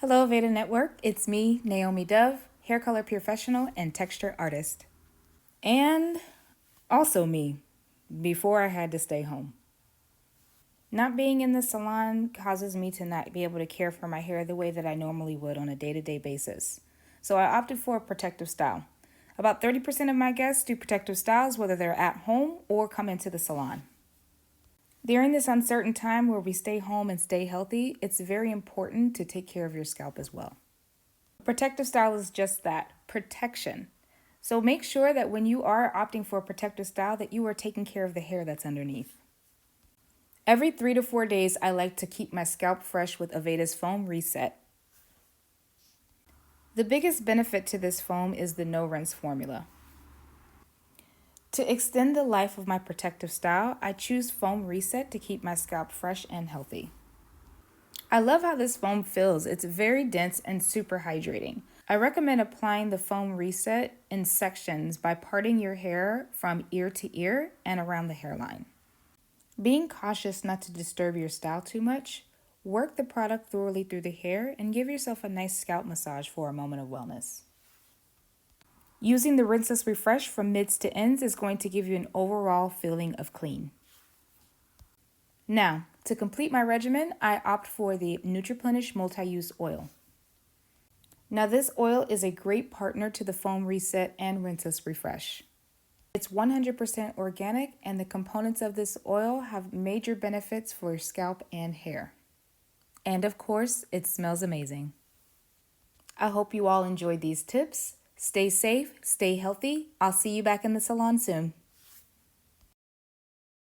Hello, Aveda Network. It's me, Naomi Dove, hair color Purefessional and texture artist. And also me, before I had to stay home. Not being in the salon causes me to not be able to care for my hair the way that I normally would on a day-to-day basis. So I opted for a protective style. About 30% of my guests do protective styles whether they're at home or come into the salon. During this uncertain time where we stay home and stay healthy, it's very important to take care of your scalp as well. Protective style is just that, protection. So make sure that when you are opting for a protective style that you are taking care of the hair that's underneath. Every 3 to 4 days, I like to keep my scalp fresh with Aveda's Foam Reset. The biggest benefit to this foam is the no rinse formula. To extend the life of my protective style, I choose Foam Reset to keep my scalp fresh and healthy. I love how this foam feels. It's very dense and super hydrating. I recommend applying the Foam Reset in sections by parting your hair from ear to ear and around the hairline. Being cautious not to disturb your style too much, work the product thoroughly through the hair and give yourself a nice scalp massage for a moment of wellness. Using the Rinseless Refresh from mids to ends is going to give you an overall feeling of clean. Now, to complete my regimen, I opt for the Nutriplenish Multi-Use Oil. Now this oil is a great partner to the Foam Reset and Rinseless Refresh. It's 100% organic and the components of this oil have major benefits for your scalp and hair. And of course, it smells amazing. I hope you all enjoyed these tips. Stay safe, stay healthy. I'll see you back in the salon soon.